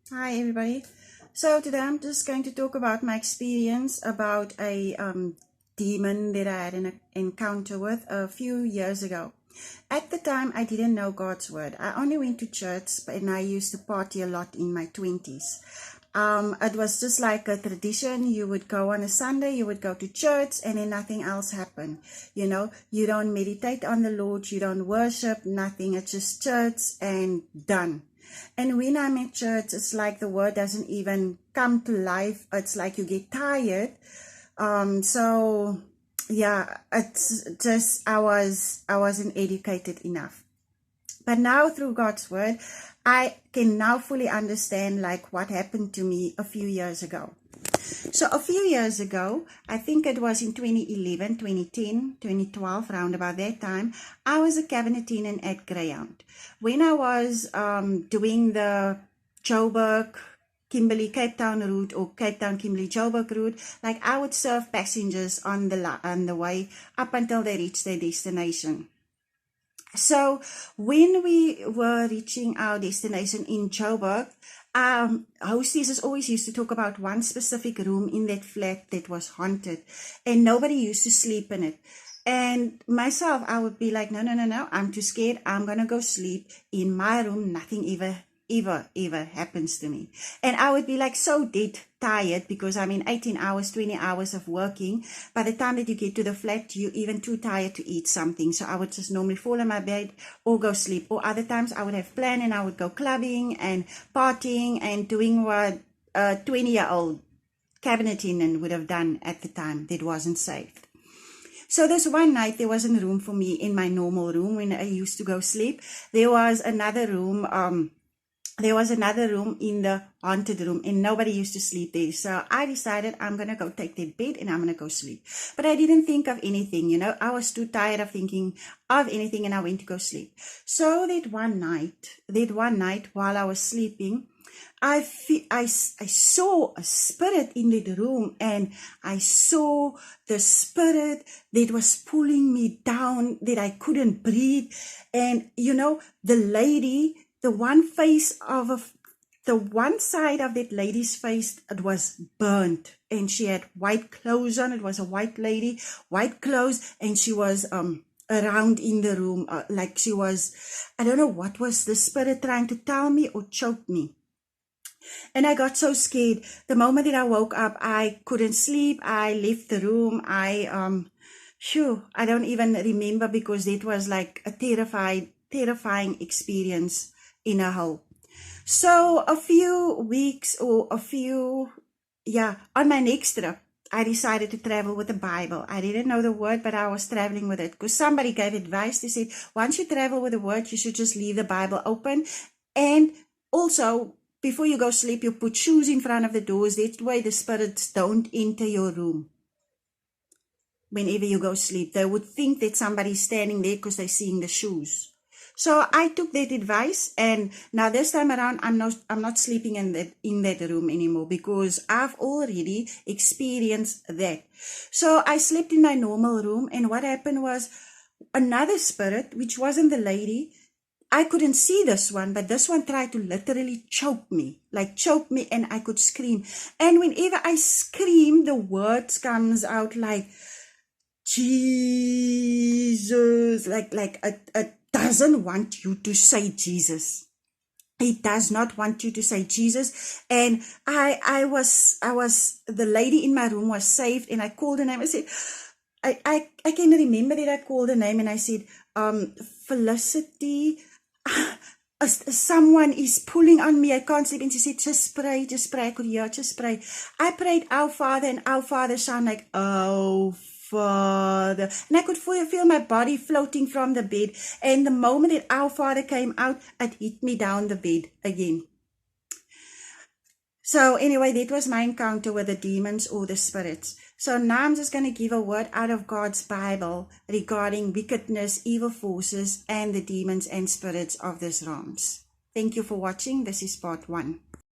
Hi everybody. So today I'm just going to talk about my experience about a demon that I had an encounter with a few years ago. At the time I didn't know God's word. I only went to church and I used to party a lot in my 20s. It was just like a tradition. You would go on a Sunday, you would go to church, and then nothing else happened. You don't meditate on the Lord, you don't worship, nothing. It's just church and done. And when I'm at church, it's like the word doesn't even come to life. It's like you get tired. So yeah, it's just I wasn't educated enough. But now through God's word, I can now fully understand like what happened to me a few years ago. So a few years ago, I think it was in 2011, 2010, 2012, around about that time, I was a cabinetine at Greyhound. When I was doing the Joburg, Kimberley, Cape Town route, or Cape Town, Kimberley, Joburg route, like I would serve passengers on the way up until they reached their destination. So when we were reaching our destination in Joburg, hostesses always used to talk about one specific room in that flat that was haunted, and nobody used to sleep in it. And myself, I would be like, no, I'm too scared. I'm going to go sleep in my room. Nothing ever happens to me. And I would be like so dead tired because I'm in 18 hours, 20 hours of working. By the time that you get to the flat, you're even too tired to eat something. So I would just normally fall in my bed or go sleep. Or other times I would have planned and I would go clubbing and partying and doing what a 20-year-old cabinetine would have done at the time that wasn't safe. So this one night, there wasn't room for me in my normal room when I used to go sleep. There was another room, in the haunted room, and nobody used to sleep there. So I decided I'm going to go take their bed and I'm going to go sleep. But I didn't think of anything, I was too tired of thinking of anything, and I went to go sleep. So that one night while I was sleeping, I saw a spirit in that room, and I saw the spirit that was pulling me down, that I couldn't breathe. And, the lady, the one side of that lady's face, it was burnt, and she had white clothes on. It was a white lady, white clothes, and she was, around in the room, like she was, I don't know what was the spirit trying to tell me or choke me. And I got so scared. The moment that I woke up, I couldn't sleep. I left the room. I don't even remember, because that was like a terrifying experience in a whole. So a few weeks on my next trip, I decided to travel with the Bible. I didn't know the word, but I was traveling with it because somebody gave advice. They said, once you travel with the word, you should just leave the Bible open. And also, before you go sleep, you put shoes in front of the doors. That way the spirits don't enter your room. Whenever you go sleep, they would think that somebody's standing there because they're seeing the shoes. So I took that advice, and now this time around, I'm not sleeping in that room anymore, because I've already experienced that. So I slept in my normal room, and what happened was another spirit, which wasn't the lady. I couldn't see this one, but this one tried to literally choke me, and I could scream. And whenever I scream, the words comes out like Jesus, like it doesn't want you to say Jesus. It does not want you to say Jesus. And I was the lady in my room was saved, and I called her name. I said, I can remember that I called her name, and I said, Felicity, someone is pulling on me. I can't sleep. And she said, just pray. I could hear, just pray. I prayed, Our Father, and Our Father sound like, oh, Father. And I could feel my body floating from the bed. And the moment that Our Father came out, it hit me down the bed again. So anyway, that was my encounter with the demons or the spirits. So now I'm just going to give a word out of God's Bible regarding wickedness, evil forces, and the demons and spirits of these realms. Thank you for watching. This is part 1.